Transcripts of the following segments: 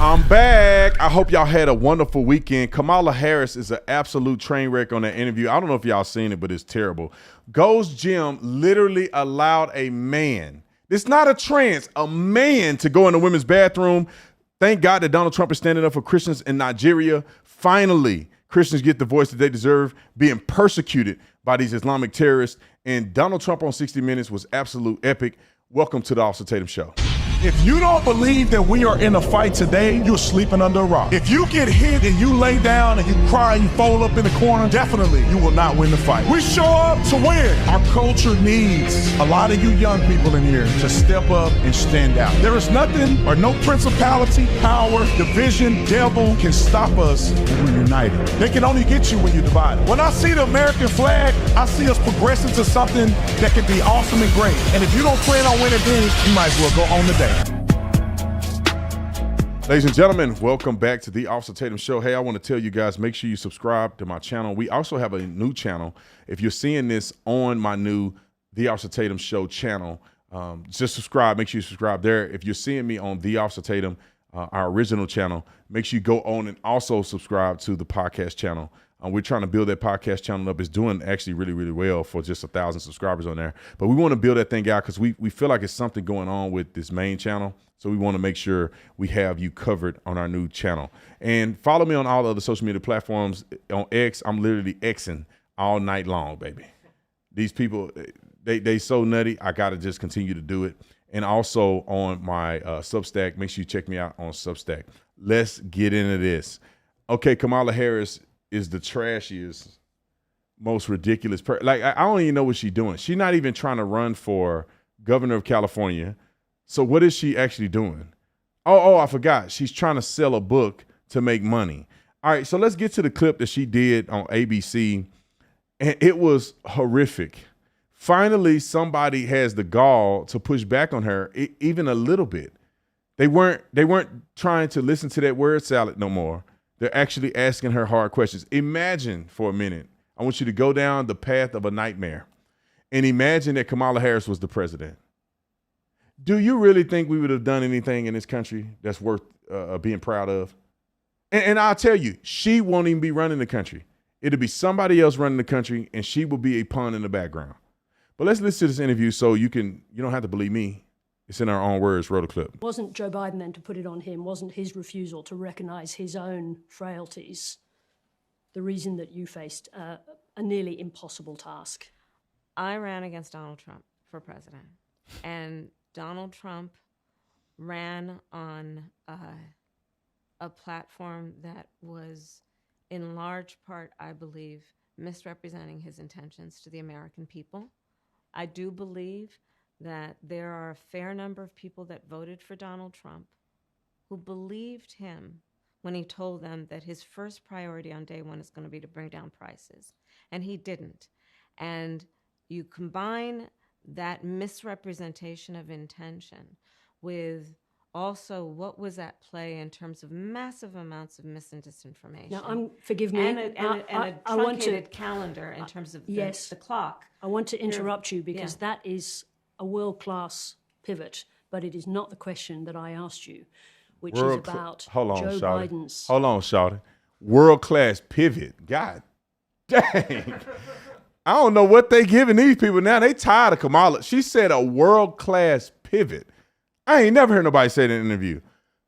I'm back. I hope y'all had a wonderful weekend. Kamala Harris is an absolute train wreck on that interview. I don't know if y'all seen it, but it's terrible. Gold's Gym literally allowed a man, it's not a trans, a man to go in the women's bathroom. Thank God that Donald Trump is standing up for Christians in Nigeria. Finally, Christians get the voice that they deserve, being persecuted by these Islamic terrorists. And Donald Trump on 60 Minutes was absolute epic. Welcome to the Officer Tatum Show. If you don't believe that we are in a fight today, you're sleeping under a rock. If you get hit and you lay down and you cry and you fold up in the corner, definitely you will not win the fight. We show up to win. Our culture needs a lot of you young people in here to step up and stand out. There is nothing or no principality, power, division, devil can stop us when we're united. They can only get you when you're divided. When I see the American flag, I see us progressing to something that can be awesome and great. And if you don't plan on winning then, you might as well go on today. Ladies and gentlemen, welcome back to the Officer Tatum Show. Hey, I want to tell you guys, make sure you subscribe to my channel. We also have a new channel. If you're seeing this on my new The Officer Tatum Show channel, just subscribe. Make sure you subscribe there. If you're seeing me on The Officer Tatum, our original channel, make sure you go on and also subscribe to the podcast channel. We're trying to build that podcast channel up. It's doing actually really, really well for just 1,000 subscribers on there. But we want to build that thing out because we feel like it's something going on with this main channel. So we want to make sure we have you covered on our new channel. And follow me on all other social media platforms. On X, I'm literally Xing all night long, baby. These people, they so nutty. I got to just continue to do it. And also on my Substack, make sure you check me out on Substack. Let's get into this. Okay, Kamala Harris is the trashiest, most ridiculous person. Like, I don't even know what she's doing. She's not even trying to run for governor of California. So what is she actually doing? Oh, I forgot. She's trying to sell a book to make money. All right, so let's get to the clip that she did on ABC. And it was horrific. Finally, somebody has the gall to push back on her, even a little bit. They weren't trying to listen to that word salad no more. They're actually asking her hard questions. Imagine for a minute, I want you to go down the path of a nightmare and imagine that Kamala Harris was the president. Do you really think we would have done anything in this country that's worth being proud of? And I'll tell you, she won't even be running the country. It'll be somebody else running the country and she will be a pawn in the background. But let's listen to this interview so you don't have to believe me. It's in our own words, wrote a clip. Wasn't Joe Biden then, to put it on him, wasn't his refusal to recognize his own frailties the reason that you faced a nearly impossible task? I ran against Donald Trump for president, and Donald Trump ran on a platform that was, in large part, I believe, misrepresenting his intentions to the American people. I do believe that there are a fair number of people that voted for Donald Trump who believed him when he told them that his first priority on day one is going to be to bring down prices. And he didn't. And you combine that misrepresentation of intention with also what was at play in terms of massive amounts of mis and disinformation. Now, forgive me. And a truncated calendar in terms of the clock. I want to interrupt you because that is a world-class pivot, but it is not the question that I asked you, which is about Joe Biden's... Hold on, Shawty. World-class pivot. God dang. I don't know what they giving these people now. They tired of Kamala. She said a world-class pivot. I ain't never heard nobody say that in an interview.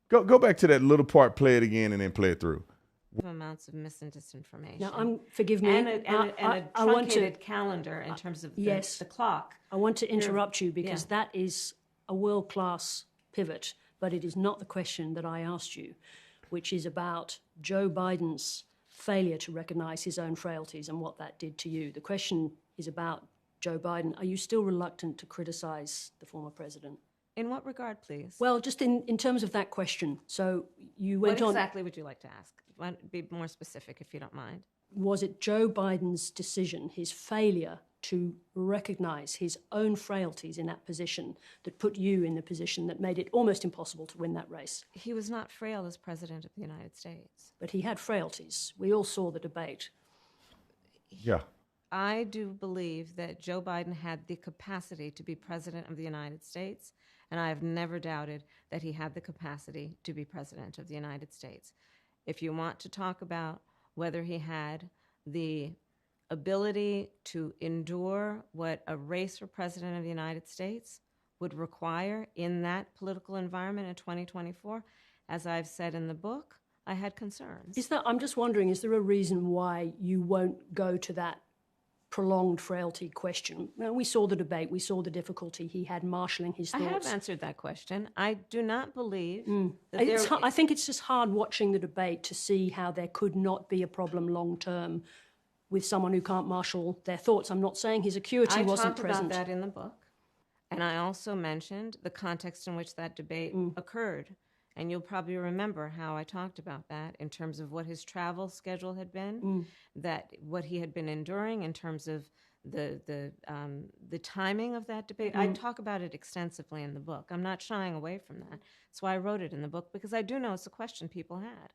Go back to that little part, play it again, and then play it through. Amounts of mis and disinformation. Now, forgive me. And a truncated calendar in terms of the clock. I want to interrupt you because that is a world-class pivot, but it is not the question that I asked you, which is about Joe Biden's failure to recognize his own frailties and what that did to you. The question is about Joe Biden. Are you still reluctant to criticize the former president? In what regard, please? Well, just in terms of that question. So you went on... What exactly would you like to ask? Be more specific, if you don't mind. Was it Joe Biden's decision, his failure to recognize his own frailties in that position that put you in the position that made it almost impossible to win that race? He was not frail as president of the United States. But he had frailties. We all saw the debate. Yeah. I do believe that Joe Biden had the capacity to be president of the United States and I have never doubted that he had the capacity to be president of the United States. If you want to talk about whether he had the ability to endure what a race for president of the United States would require in that political environment in 2024, as I've said in the book, I had concerns. I'm just wondering, is there a reason why you won't go to that prolonged frailty question? Now, we saw the debate, we saw the difficulty he had marshalling his thoughts. I have answered that question. I do not believe that I think it's just hard watching the debate to see how there could not be a problem long term with someone who can't marshal their thoughts. I'm not saying his acuity wasn't present. I talked about that in the book, and I also mentioned the context in which that debate occurred. And you'll probably remember how I talked about that in terms of what his travel schedule had been, that what he had been enduring in terms of the timing of that debate. I talk about it extensively in the book. I'm not shying away from that. That's why I wrote it in the book, because I do know it's a question people had.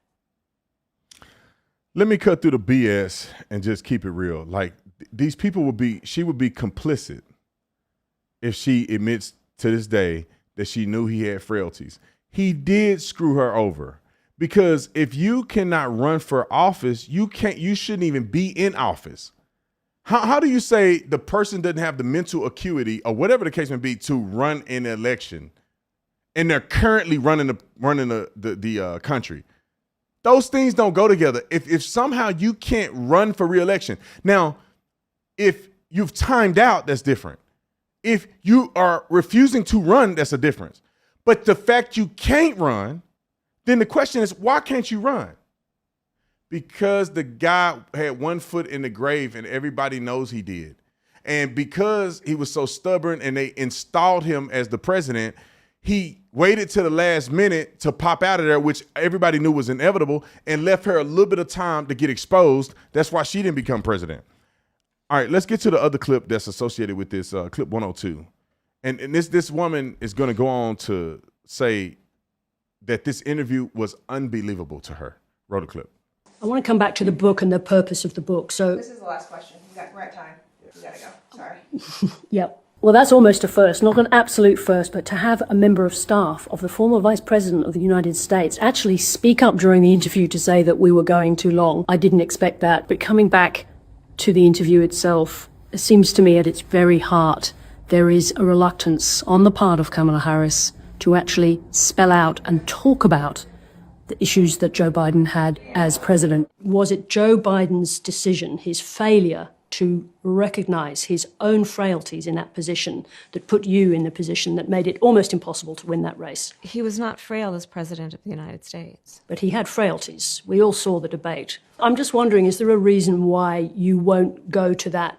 Let me cut through the BS and just keep it real. Like, these people she would be complicit if she admits to this day that she knew he had frailties. He did screw her over, because if you cannot run for office, you shouldn't even be in office. How do you say the person doesn't have the mental acuity or whatever the case may be to run an election, and they're currently running the country? Those things don't go together. If somehow you can't run for re-election, now, if you've timed out, that's different. If you are refusing to run, that's a difference. But the fact you can't run, then the question is, why can't you run? Because the guy had one foot in the grave, and everybody knows he did. And because he was so stubborn and they installed him as the president, he waited to the last minute to pop out of there, which everybody knew was inevitable, and left her a little bit of time to get exposed. That's why she didn't become president. All right, let's get to the other clip that's associated with this, clip 102. And this woman is going to go on to say that this interview was unbelievable to her. Roll the clip. I want to come back to the book and the purpose of the book. So this is the last question. We're at time. We gotta go. Sorry. Yep. Well, that's almost a first, not an absolute first, but to have a member of staff of the former Vice President of the United States actually speak up during the interview to say that we were going too long. I didn't expect that. But coming back to the interview itself, it seems to me at its very heart, there is a reluctance on the part of Kamala Harris to actually spell out and talk about the issues that Joe Biden had as president. Was it Joe Biden's decision, his failure to recognize his own frailties in that position, that put you in the position that made it almost impossible to win that race? He was not frail as president of the United States. But he had frailties. We all saw the debate. I'm just wondering, is there a reason why you won't go to that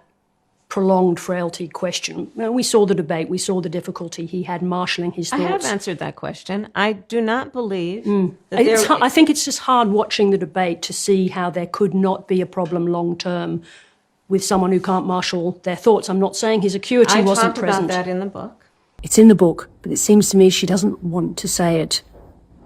prolonged frailty question? Now, we saw the debate, we saw the difficulty he had marshalling his thoughts. I have answered that question. I do not believe that I think it's just hard watching the debate to see how there could not be a problem long term with someone who can't marshal their thoughts. I'm not saying his acuity wasn't present. I talked about that in the book. It's in the book, but it seems to me she doesn't want to say it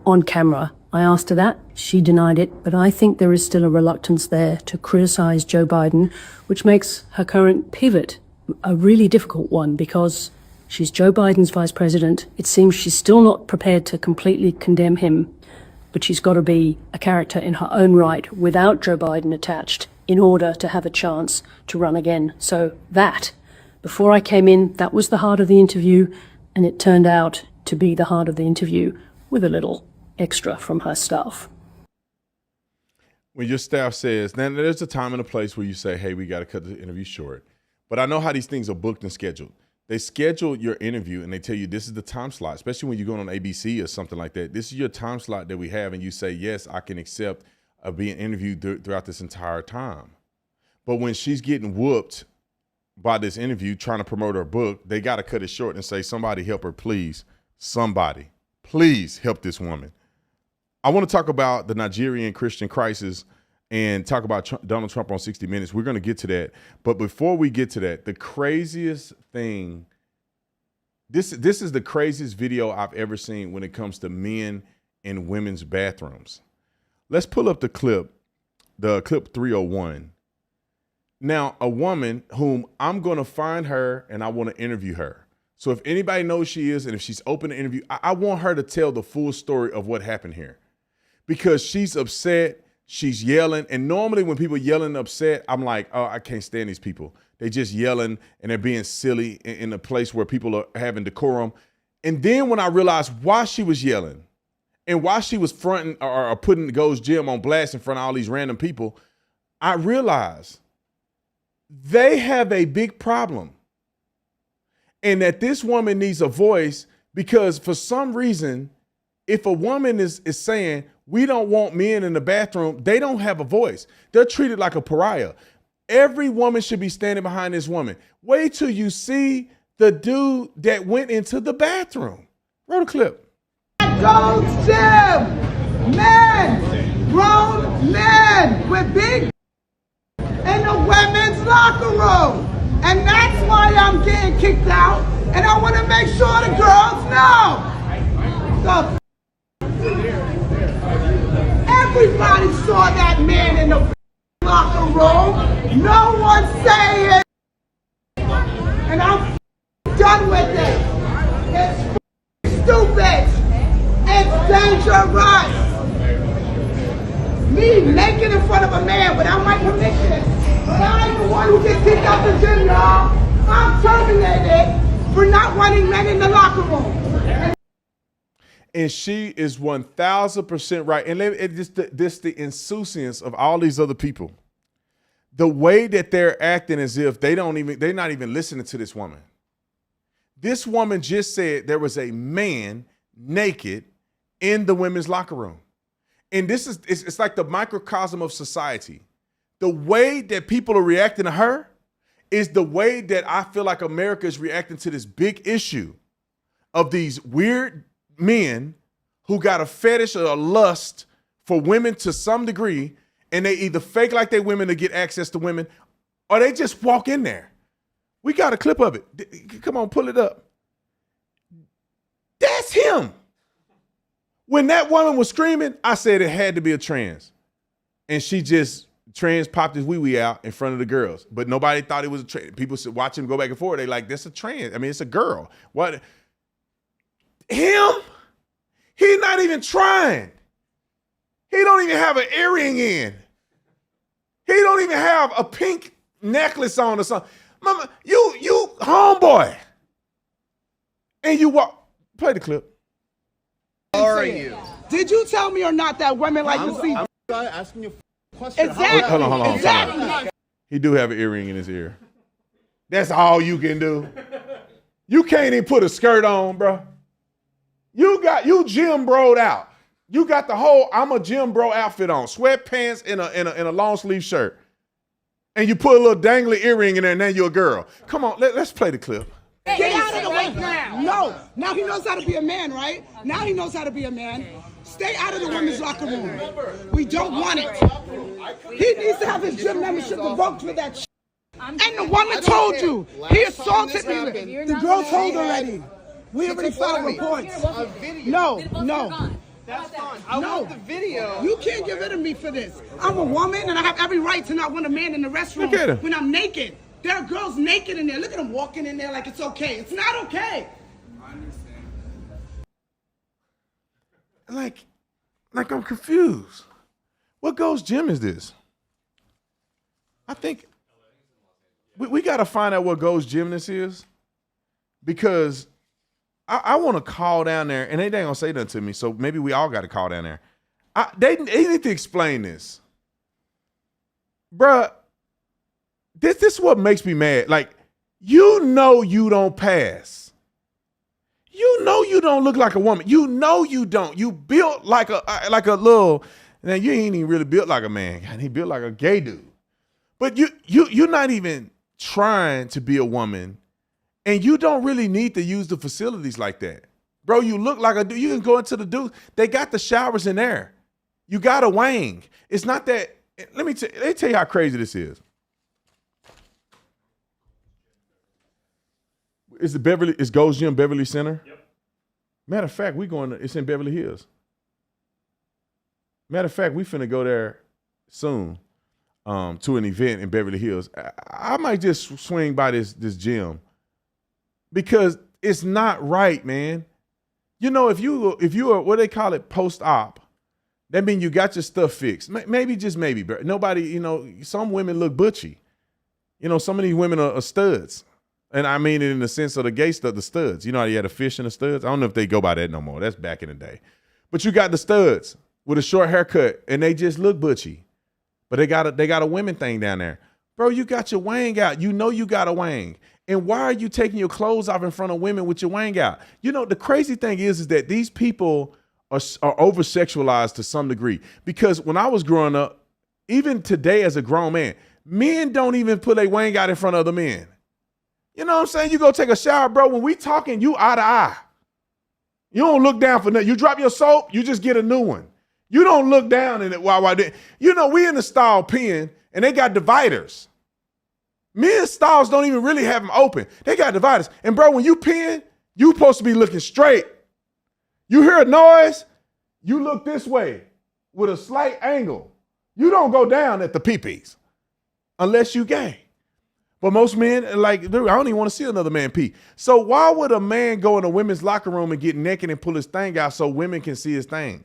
on camera. I asked her that, she denied it, but I think there is still a reluctance there to criticize Joe Biden, which makes her current pivot a really difficult one, because she's Joe Biden's vice president. It seems she's still not prepared to completely condemn him, but she's got to be a character in her own right without Joe Biden attached in order to have a chance to run again. So that, before I came in, that was the heart of the interview, and it turned out to be the heart of the interview with a little extra from her staff. When your staff says, now there's a time and a place where you say, hey, we got to cut the interview short. But I know how these things are booked and scheduled. They schedule your interview and they tell you this is the time slot, especially when you're going on ABC or something like that. This is your time slot that we have, and you say, yes, I can accept being interviewed throughout this entire time. But when she's getting whooped by this interview trying to promote her book, they got to cut it short and say, somebody help her, please. Somebody, please help this woman. I want to talk about the Nigerian Christian crisis and talk about Donald Trump on 60 Minutes. We're going to get to that. But before we get to that, the craziest thing, this is the craziest video I've ever seen when it comes to men in women's bathrooms. Let's pull up the clip 301. Now, a woman whom I'm going to find her and I want to interview her. So if anybody knows she is, and if she's open to interview, I want her to tell the full story of what happened here, because she's upset. She's yelling. And normally when people yelling and upset, I'm like, oh, I can't stand these people. They just yelling and they're being silly in a place where people are having decorum. And then when I realized why she was yelling and why she was fronting or putting Gold's Gym on blast in front of all these random people, I realized they have a big problem. And that this woman needs a voice, because for some reason, if a woman is saying, we don't want men in the bathroom, they don't have a voice. They're treated like a pariah. Every woman should be standing behind this woman. Wait till you see the dude that went into the bathroom. Roll the clip. Gold's Gym, men, grown men with big in the women's locker room. And that's why I'm getting kicked out. And I want to make sure the girls know. Everybody saw that man in the locker room. No one say it. And I'm done with it. It's stupid. It's dangerous. Me naked in front of a man without my permission. But I ain't the one who gets kicked out the gym, y'all. I'm terminated for not wanting men in the locker room. And she is 1,000% right. And this the insouciance of all these other people. The way that they're acting as if they're not even listening to this woman. This woman just said there was a man naked in the women's locker room. And this is, it's like the microcosm of society. The way that people are reacting to her is the way that I feel like America is reacting to this big issue of these weird men who got a fetish or a lust for women to some degree, and they either fake like they women to get access to women, or they just walk in there. We got a clip of it. Come on, pull it up. That's him. When that woman was screaming, I said it had to be a trans. And she just, trans popped his wee-wee out in front of the girls. But nobody thought it was a trans. People said, watch him go back and forth. They like, that's a trans. I mean, it's a girl. What? Him? He's not even trying. He don't even have an earring in. He don't even have a pink necklace on or something. Mama, you homeboy. And you walk. Play the clip. How are you? Did you tell me or not that women like to see? I'm asking you a question. Exactly. Hold on. Exactly. He do have an earring in his ear. That's all you can do. You can't even put a skirt on, bro. You gym broed out. You got the whole I'm a gym bro outfit on, sweatpants in a long sleeve shirt, and you put a little dangly earring in there, and then you're a girl. Come on, let's play the clip. Get out of the way now. No. Now he knows how to be a man, right? Now he knows how to be a man. Stay out of the women's locker room. We don't want it. He needs to have his gym membership revoked for that shit. And the woman told you. He assaulted me. The girl told already. We already filed reports. No. That's fine. I want the video. You can't get rid of me for this. I'm a woman and I have every right to not want a man in the restroom when I'm naked. There are girls naked in there. Look at them walking in there like it's okay. It's not okay. I understand. Like I'm confused. What Gold's Gym is this? I think we got to find out what Gold's Gym this is, because I want to call down there, and they ain't gonna say nothing to me, so maybe we all got to call down there. They need to explain this. Bruh, this is what makes me mad. Like, you don't pass. You don't look like a woman. You don't. You built like a little, now you ain't even really built like a man. God, he built like a gay dude. But you're not even trying to be a woman, and you don't really need to use the facilities like that. Bro, you look like a dude. You can go into the dude. They got the showers in there. You got a wang. It's not that, let me tell you how crazy this is. Is Gold's Gym Beverly Center? Yep. Matter of fact, it's in Beverly Hills. Matter of fact, we finna go there soon to an event in Beverly Hills. I might just swing by this gym, because it's not right, man. You know, if you are what they call it, post-op, that means you got your stuff fixed. Maybe, just maybe, bro. Nobody, you know, some women look butchy. You know, some of these women are studs. And I mean it in the sense of the gay stuff, the studs. You know how you had a fish and the studs? I don't know if they go by that no more. That's back in the day. But you got the studs with a short haircut, and they just look butchy. But they got a women thing down there. Bro, you got your wang out. You know you got a wang. And why are you taking your clothes off in front of women with your wang out? You know, the crazy thing is that these people are over-sexualized to some degree. Because when I was growing up, even today as a grown man, men don't even put a wang out in front of other men. You know what I'm saying? You go take a shower, bro. When we talking, you eye to eye. You don't look down for nothing. You drop your soap, you just get a new one. You don't look down in it while they, you know, we in the stall peeing and they got dividers. Men's stalls don't even really have them open. They got dividers. And bro, when you peeing, you supposed to be looking straight. You hear a noise, you look this way with a slight angle. You don't go down at the pee-pees unless you gay. But most men, like, dude, I don't even want to see another man pee. So why would a man go in a women's locker room and get naked and pull his thing out so women can see his thing?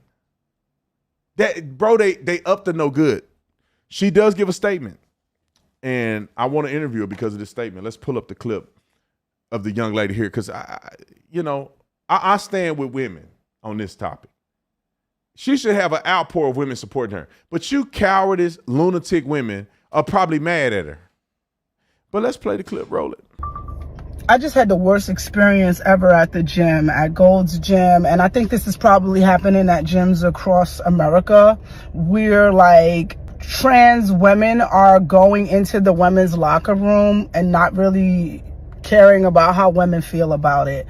That, bro, they up to no good. She does give a statement, and I want to interview her because of this statement. Let's pull up the clip of the young lady here because, I stand with women on this topic. She should have an outpour of women supporting her. But you cowardice, lunatic women are probably mad at her. But let's play the clip. Roll it. I just had the worst experience ever at the gym, at Gold's Gym. And I think this is probably happening at gyms across America, where like trans women are going into the women's locker room and not really caring about how women feel about it.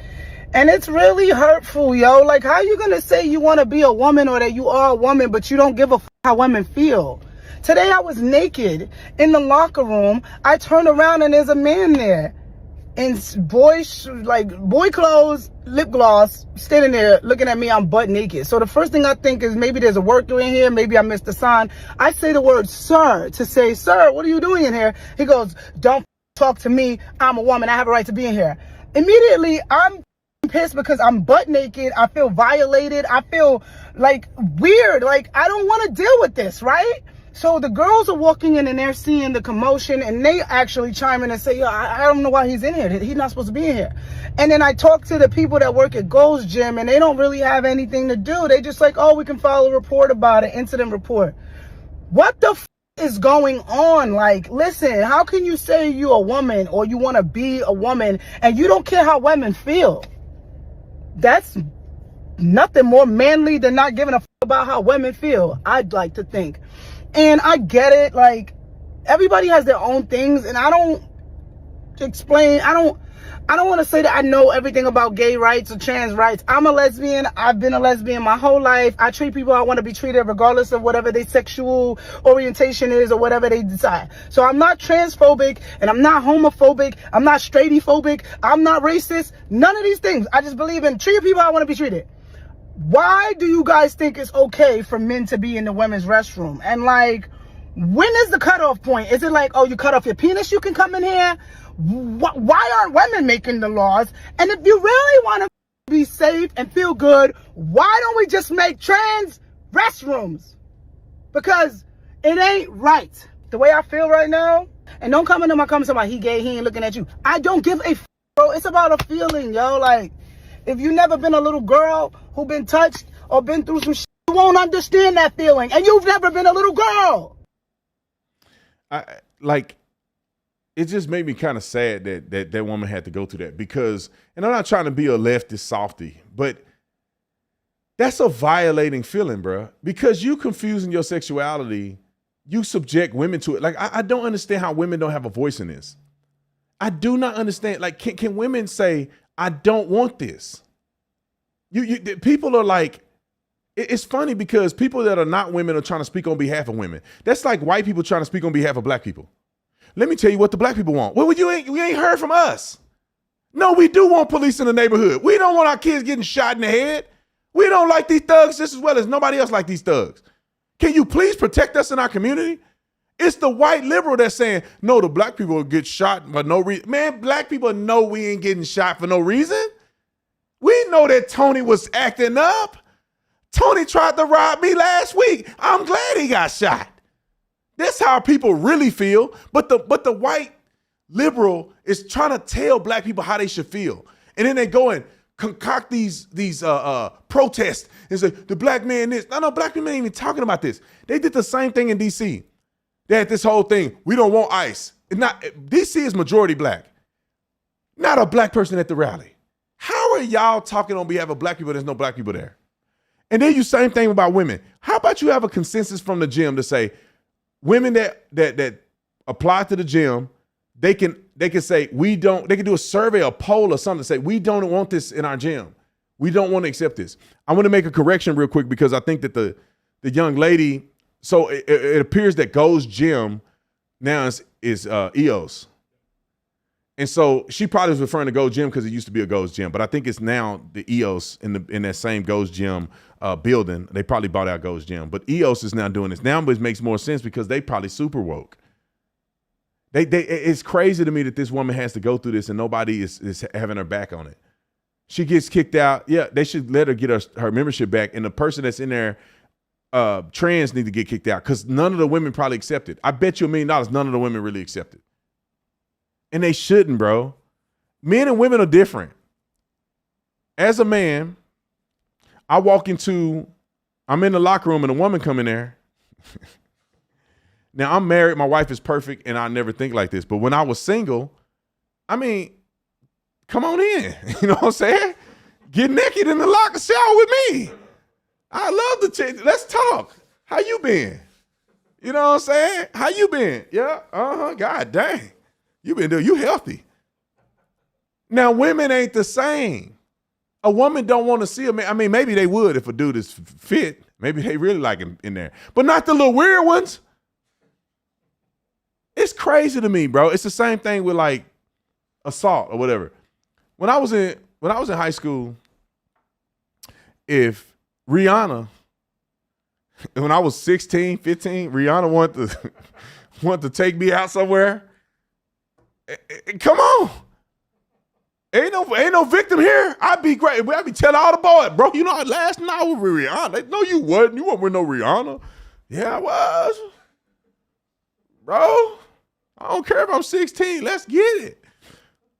And it's really hurtful, yo. Like, how you gonna say you want to be a woman or that you are a woman, but you don't give a f how women feel? Today I was naked in the locker room. I turned around and there's a man there in boy clothes, lip gloss, standing there looking at me. I'm butt naked. So the first thing I think is maybe there's a worker in here. Maybe I missed a sign. I say the word sir to say, sir, what are you doing in here? He goes, don't talk to me. I'm a woman. I have a right to be in here. Immediately, I'm pissed because I'm butt naked. I feel violated. I feel like weird. Like, I don't want to deal with this, right? So the girls are walking in and they're seeing the commotion and they actually chime in and say, yo, I don't know why he's in here. He's not supposed to be in here. And then I talk to the people that work at Gold's Gym and they don't really have anything to do. They just like, oh, we can file a report about it, incident report. What the f is going on? Like, listen, how can you say you're a woman or you want to be a woman and you don't care how women feel? That's nothing more manly than not giving a f about how women feel, I'd like to think. And I get it, like, everybody has their own things, and I don't want to say that I know everything about gay rights or trans rights. I'm a lesbian. I've been a lesbian my whole life. I treat people how I want to be treated regardless of whatever their sexual orientation is or whatever they decide. So I'm not transphobic, and I'm not homophobic. I'm not straightphobic. I'm not racist. None of these things. I just believe in treating people how I want to be treated. Why do you guys think it's okay for men to be in the women's restroom? And like, when is the cutoff point? Is it like, oh, you cut off your penis, you can come in here? Why aren't women making the laws? And if you really want to be safe and feel good, why don't we just make trans restrooms? Because it ain't right. The way I feel right now, and don't come into my comments about he gay, he ain't looking at you. I don't give a f, bro. It's about a feeling, yo. Like, if you never been a little girl who been touched or been through some shit, you won't understand that feeling. And you've never been a little girl. It just made me kind of sad that woman had to go through that because, and I'm not trying to be a leftist softy, but that's a violating feeling, bro. Because you confusing your sexuality, you subject women to it. Like, I don't understand how women don't have a voice in this. I do not understand. Like, can women say, I don't want this? People are like, it's funny because people that are not women are trying to speak on behalf of women. That's like white people trying to speak on behalf of black people. Let me tell you what the black people want. Well, we ain't heard from us. No, we do want police in the neighborhood. We don't want our kids getting shot in the head. We don't like these thugs just as well as nobody else like these thugs. Can you please protect us in our community? It's the white liberal that's saying, no, the black people will get shot for no reason. Man, black people know we ain't getting shot for no reason. We know that Tony was acting up. Tony tried to rob me last week. I'm glad he got shot. That's how people really feel. But the white liberal is trying to tell black people how they should feel. And then they go and concoct these protests and say, the black man this. No, black people ain't even talking about this. They did the same thing in D.C. They had this whole thing. We don't want ICE. D.C. is majority black. Not a black person at the rally. How are y'all talking on behalf of black people? There's no black people there. And then you same thing about women. How about you have a consensus from the gym to say women that apply to the gym, they can say they can do a survey, a poll or something to say we don't want this in our gym. We don't want to accept this. I want to make a correction real quick because I think that the young lady, so it appears that Gold's Gym now is EOS. And so she probably was referring to Gold's Gym because it used to be a Gold's Gym, but I think it's now the EOS in that same Gold's Gym building. They probably bought out Gold's Gym, but EOS is now doing this now, but it makes more sense because they probably super woke. It's crazy to me that this woman has to go through this and nobody is having her back on it. She gets kicked out. Yeah, they should let her get her membership back. And the person that's in there, trans, need to get kicked out because none of the women probably accept it. I bet you $1 million none of the women really accept it. And they shouldn't, bro. Men and women are different. As a man, I'm in the locker room and a woman come in there. Now, I'm married. My wife is perfect, and I never think like this. But when I was single, I mean, come on in. You know what I'm saying? Get naked in the locker, shower with me. I love the chick. Let's talk. How you been? You know what I'm saying? How you been? Yeah, God dang. You healthy. Now, women ain't the same. A woman don't want to see a man. I mean, maybe they would if a dude is fit. Maybe they really like him in there. But not the little weird ones. It's crazy to me, bro. It's the same thing with like assault or whatever. When I was in high school, if Rihanna, when I was 16, 15, Rihanna wanted to take me out somewhere. Come on. Ain't no victim here. I'd be great. I'd be telling all the boys, bro, you know, last night I was with Rihanna. No, you wasn't. You weren't with no Rihanna. Yeah, I was. Bro, I don't care if I'm 16. Let's get it.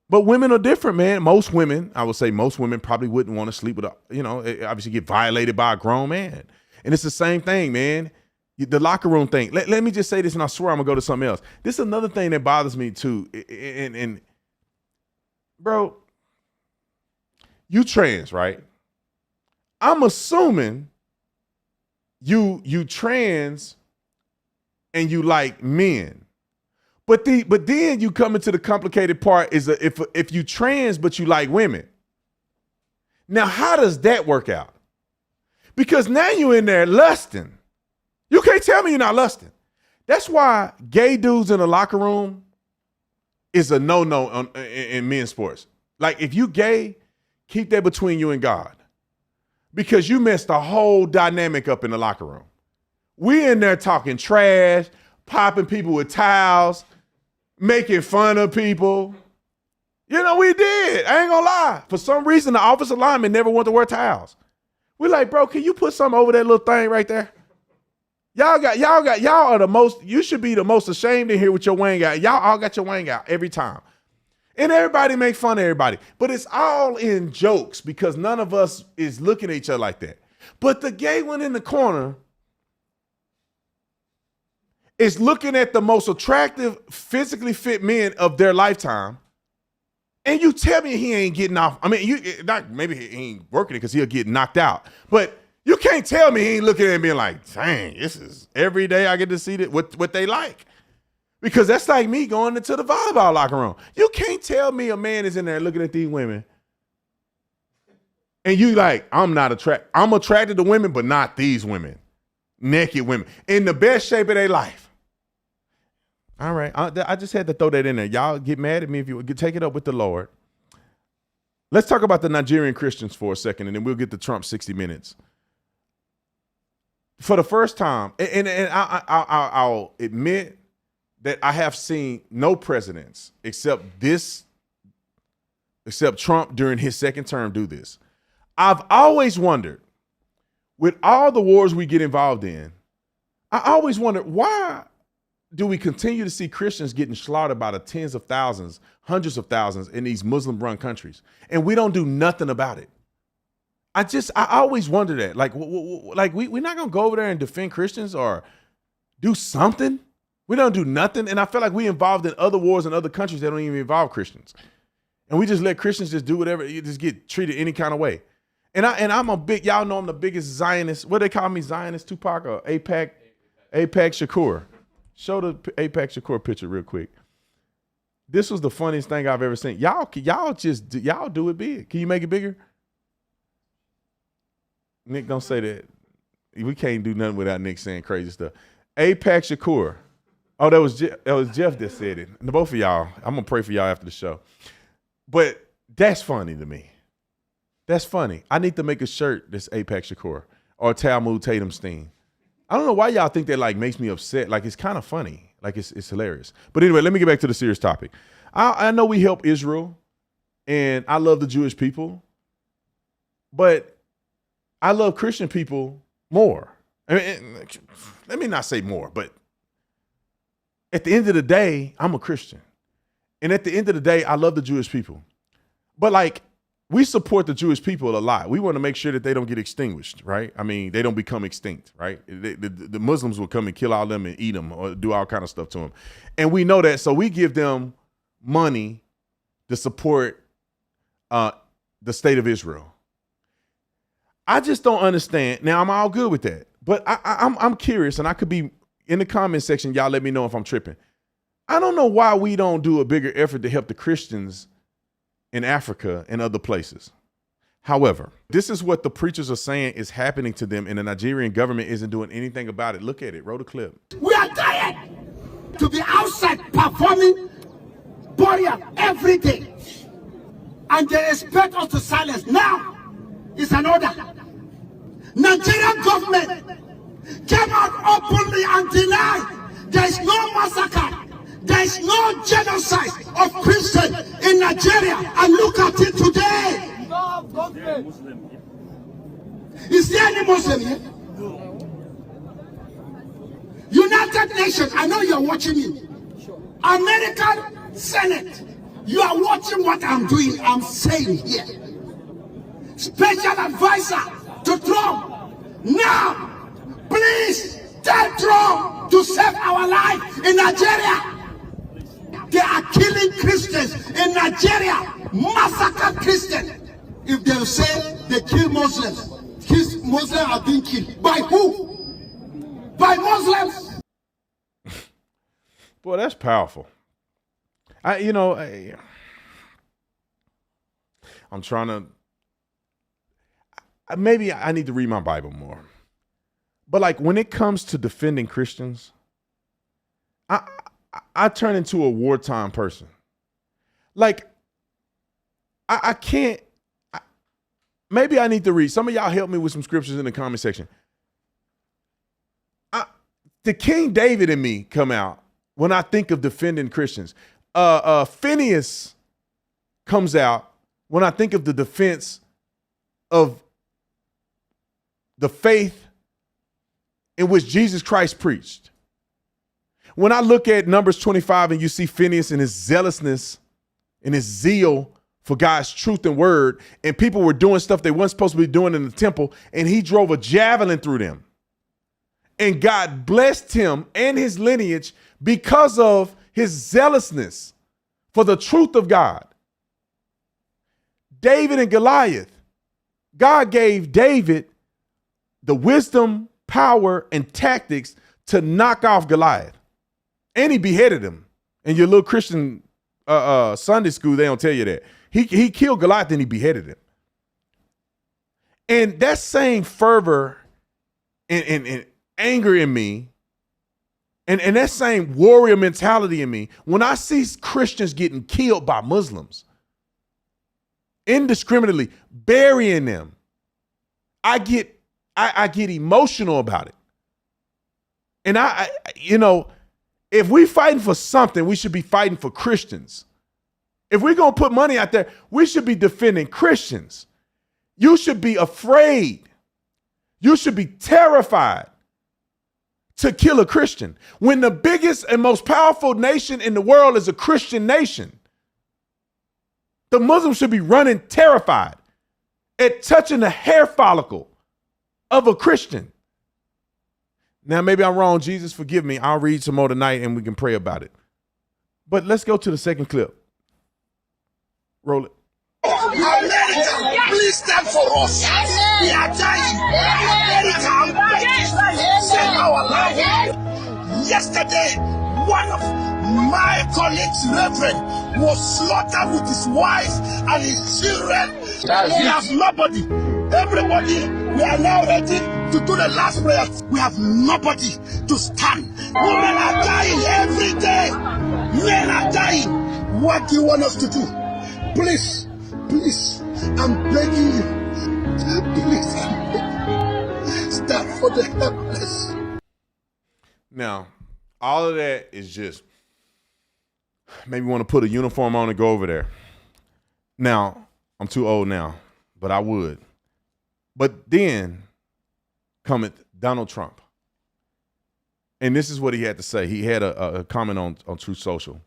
But women are different, man. Most women, I would say most women probably wouldn't want to sleep with obviously get violated by a grown man. And it's the same thing, man. The locker room thing. Let me just say this, and I swear I'm going to go to something else. This is another thing that bothers me, too. And bro, you trans, right? I'm assuming you trans and you like men. But then you come into the complicated part is if you trans but you like women. Now, how does that work out? Because now you're in there lusting. You can't tell me you're not lusting. That's why gay dudes in the locker room is a no-no in men's sports. Like, if you gay, keep that between you and God. Because you messed the whole dynamic up in the locker room. We in there talking trash, popping people with towels, making fun of people. You know, we did. I ain't gonna lie. For some reason, the offensive linemen never want to wear towels. We're like, bro, can you put something over that little thing right there? Y'all are the most, you should be the most ashamed in here with your wang out. Y'all all got your wang out every time. And everybody make fun of everybody. But it's all in jokes because none of us is looking at each other like that. But the gay one in the corner is looking at the most attractive, physically fit men of their lifetime. And you tell me he ain't getting off. I mean, maybe he ain't working it because he'll get knocked out. But you can't tell me he ain't looking at me like, dang, this is every day I get to see what they like. Because that's like me going into the volleyball locker room. You can't tell me a man is in there looking at these women and you like, I'm attracted to women, but not these women. Naked women. In the best shape of their life. All right. I just had to throw that in there. Y'all get mad at me if you take it up with the Lord. Let's talk about the Nigerian Christians for a second, and then we'll get to Trump 60 minutes. For the first time, and I'll admit that I have seen no presidents except Trump during his second term do this. I've always wondered, with all the wars we get involved in, I always wondered, why do we continue to see Christians getting slaughtered by the tens of thousands, hundreds of thousands in these Muslim-run countries, and we don't do nothing about it? I always wonder that. Like we're not going to go over there and defend Christians or do something. We don't do nothing. And I feel like we involved in other wars in other countries that don't even involve Christians. And we just let Christians just do whatever, you just get treated any kind of way. And I'm y'all know I'm the biggest Zionist. What they call me, Zionist Tupac or APAC Shakur. Show the APAC Shakur picture real quick. This was the funniest thing I've ever seen. Y'all do it big. Can you make it bigger? Nick, don't say that. We can't do nothing without Nick saying crazy stuff. APAC Shakur. Oh, that was Jeff that said it. And both of y'all, I'm going to pray for y'all after the show. But that's funny to me. That's funny. I need to make a shirt that's APAC Shakur or Talmud Tatumstein. I don't know why y'all think that like makes me upset. Like it's kind of funny. Like it's hilarious. But anyway, let me get back to the serious topic. I know we help Israel and I love the Jewish people, but I love Christian people more. I mean, let me not say more, but at the end of the day, I'm a Christian. And at the end of the day, I love the Jewish people. But like, we support the Jewish people a lot. We want to make sure that they don't get extinguished, right? I mean, they don't become extinct, right? The Muslims will come and kill all them and eat them or do all kind of stuff to them. And we know that, so we give them money to support the state of Israel. I just don't understand. Now, I'm all good with that. But I'm curious, and I could be in the comment section. Y'all let me know if I'm tripping. I don't know why we don't do a bigger effort to help the Christians in Africa and other places. However, this is what the preachers are saying is happening to them, and the Nigerian government isn't doing anything about it. Look at it. Roll the clip. We are tired to be outside performing burial every day. And they expect us to silence. Now, it's an order. Nigerian government came out openly and denied there is no massacre. There is no genocide of Christians in Nigeria. And look at it today. Is there any Muslim here? United Nations, I know you're watching me. American Senate, you are watching what I'm doing, I'm saying here. Special advisor to Trump. Now, please tell Trump to save our life in Nigeria. They are killing Christians in Nigeria, massacre Christians. If they say they kill Muslims, Muslims are being killed. By who? By Muslims. Boy, that's powerful. I'm trying to, maybe I need to read my Bible more. But like when it comes to defending Christians, I turn into a wartime person. Like, I can't, maybe I need to read. Some of y'all help me with some scriptures in the comment section. The King David in me come out when I think of defending Christians. Phineas comes out when I think of the defense of the faith in which Jesus Christ preached. When I look at Numbers 25 and you see Phineas and his zealousness and his zeal for God's truth and word, and people were doing stuff they weren't supposed to be doing in the temple, and he drove a javelin through them. And God blessed him and his lineage because of his zealousness for the truth of God. David and Goliath. God gave David the wisdom, power, and tactics to knock off Goliath. And he beheaded him. In your little Christian Sunday school, they don't tell you that. He killed Goliath and he beheaded him. And that same fervor and anger in me, and that same warrior mentality in me, when I see Christians getting killed by Muslims, indiscriminately burying them, I get emotional about it. And if we fighting for something, we should be fighting for Christians. If we're going to put money out there, we should be defending Christians. You should be afraid. You should be terrified to kill a Christian. When the biggest and most powerful nation in the world is a Christian nation, the Muslims should be running terrified at touching the hair follicle of a Christian. Now, maybe I'm wrong. Jesus, forgive me. I'll read some more tonight and we can pray about it. But let's go to the second clip. Roll it. America, please stand for us. We are dying. America, save our life. Yesterday, one of my colleagues, Reverend, was slaughtered with his wife and his children. We have nobody. Everybody, we are now ready to do the last prayer. We have nobody to stand. Women are dying every day. Men are dying. What do you want us to do? Please, please, I'm begging you. Please, stand for the helpless. Now, all of that is just maybe want to put a uniform on and go over there. Now, I'm too old now, but I would. But then cometh Donald Trump. And this is what he had to say. He had a comment on Truth Social.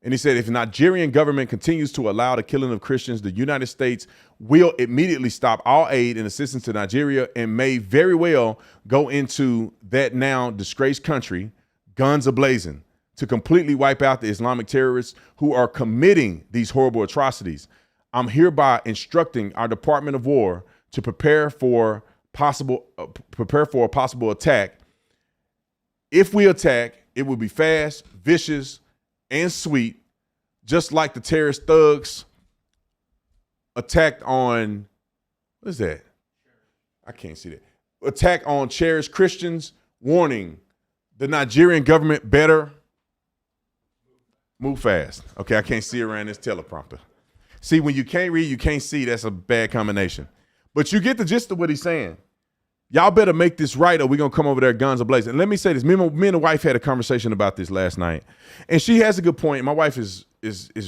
And he said, if the Nigerian government continues to allow the killing of Christians, the United States will immediately stop all aid and assistance to Nigeria and may very well go into that now disgraced country, guns a-blazing, to completely wipe out the Islamic terrorists who are committing these horrible atrocities. I'm hereby instructing our Department of War to prepare for a possible attack. If we attack, it will be fast, vicious, and sweet, just like the terrorist thugs attacked on, what is that? I can't see that. Attack on cherished Christians, warning the Nigerian government better move fast. Okay, I can't see around this teleprompter. See, when you can't read, you can't see, that's a bad combination. But you get the gist of what he's saying. Y'all better make this right or we're going to come over there guns a-blazing. And let me say this. Me and the wife had a conversation about this last night. And she has a good point. My wife is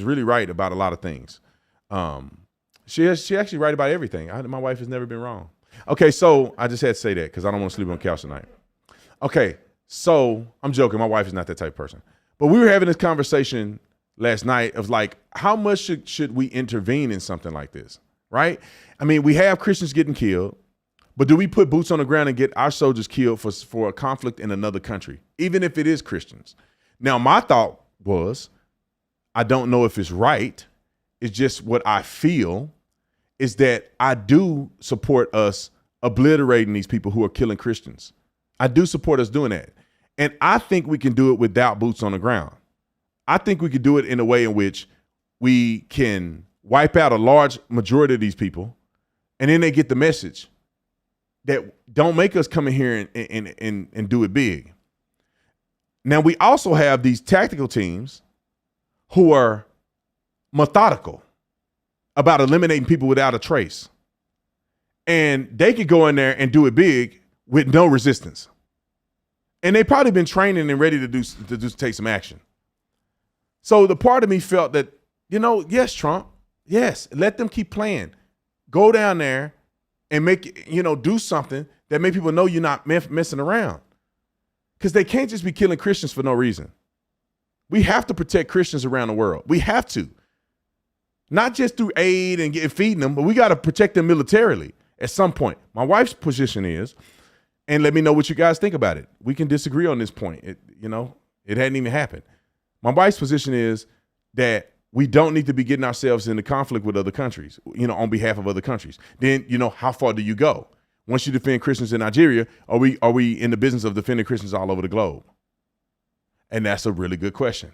really right about a lot of things. She actually right about everything. My wife has never been wrong. Okay, so I just had to say that because I don't want to sleep on the couch tonight. Okay, so I'm joking. My wife is not that type of person. But we were having this conversation last night of like, how much should we intervene in something like this, right? I mean, we have Christians getting killed. But do we put boots on the ground and get our soldiers killed for a conflict in another country, even if it is Christians? Now, my thought was, I don't know if it's right. It's just what I feel is that I do support us obliterating these people who are killing Christians. I do support us doing that. And I think we can do it without boots on the ground. I think we could do it in a way in which we can wipe out a large majority of these people, and then they get the message that don't make us come in here and do it big. Now, we also have these tactical teams who are methodical about eliminating people without a trace. And they could go in there and do it big with no resistance. And they've probably been training and ready to take some action. So the part of me felt that, yes, Trump, yes, let them keep playing. Go down there and do something that make people know you're not messing around. Because they can't just be killing Christians for no reason. We have to protect Christians around the world. We have to. Not just through aid and feeding them, but we got to protect them militarily at some point. My wife's position is, and let me know what you guys think about it. We can disagree on this point. It hadn't even happened. My wife's position is that we don't need to be getting ourselves into conflict with other countries, on behalf of other countries. Then, how far do you go? Once you defend Christians in Nigeria, are we in the business of defending Christians all over the globe? And that's a really good question.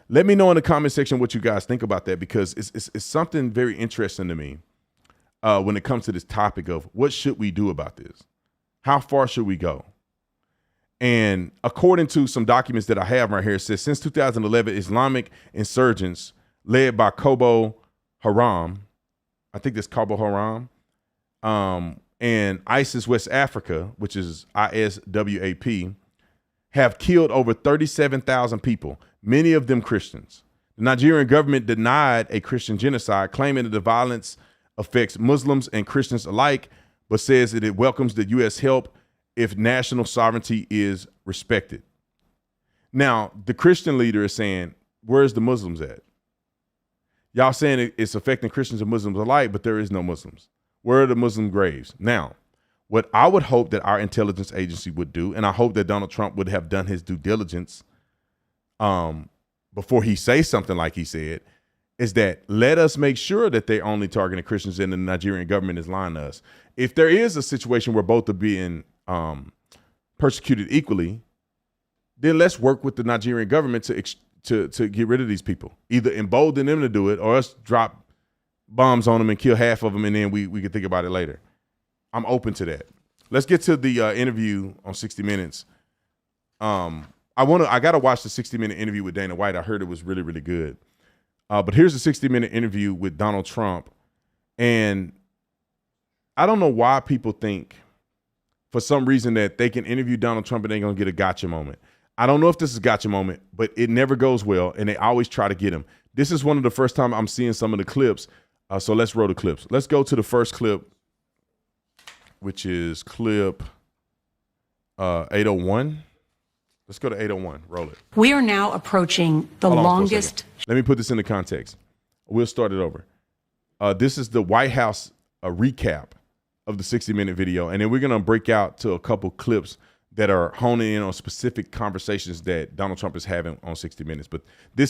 Let me know in the comment section what you guys think about that, because it's something very interesting to me when it comes to this topic of what should we do about this? How far should we go? And according to some documents that I have right here, it says since 2011, Islamic insurgents led by Boko Haram, I think that's Boko Haram, and ISIS West Africa, which is ISWAP, have killed over 37,000 people, many of them Christians. The Nigerian government denied a Christian genocide, claiming that the violence affects Muslims and Christians alike, but says that it welcomes the U.S. help if national sovereignty is respected. Now, the Christian leader is saying, where's the Muslims at? Y'all saying it's affecting Christians and Muslims alike, but there is no Muslims. Where are the Muslim graves? Now, what I would hope that our intelligence agency would do, and I hope that Donald Trump would have done his due diligence before he says something like he said, is that let us make sure that they're only targeting Christians and the Nigerian government is lying to us. If there is a situation where both are being persecuted equally, then let's work with the Nigerian government to get rid of these people. Either embolden them to do it or us drop bombs on them and kill half of them, and then we can think about it later. I'm open to that. Let's get to the interview on 60 Minutes. I got to watch the 60-minute interview with Dana White. I heard it was really, really good. But here's a 60-minute interview with Donald Trump. And I don't know why people think for some reason that they can interview Donald Trump and they're going to get a gotcha moment. I don't know if this is a gotcha moment, but it never goes well, and they always try to get him. This is one of the first time I'm seeing some of the clips. So let's roll the clips. Let's go to the first clip, which is clip 801. Let's go to 801. Roll it. We are now approaching the longest. Let me put this into context. We'll start it over. This is the White House recap of the 60-minute video, and then we're going to break out to a couple clips that are honing in on specific conversations that Donald Trump is having on 60 Minutes. But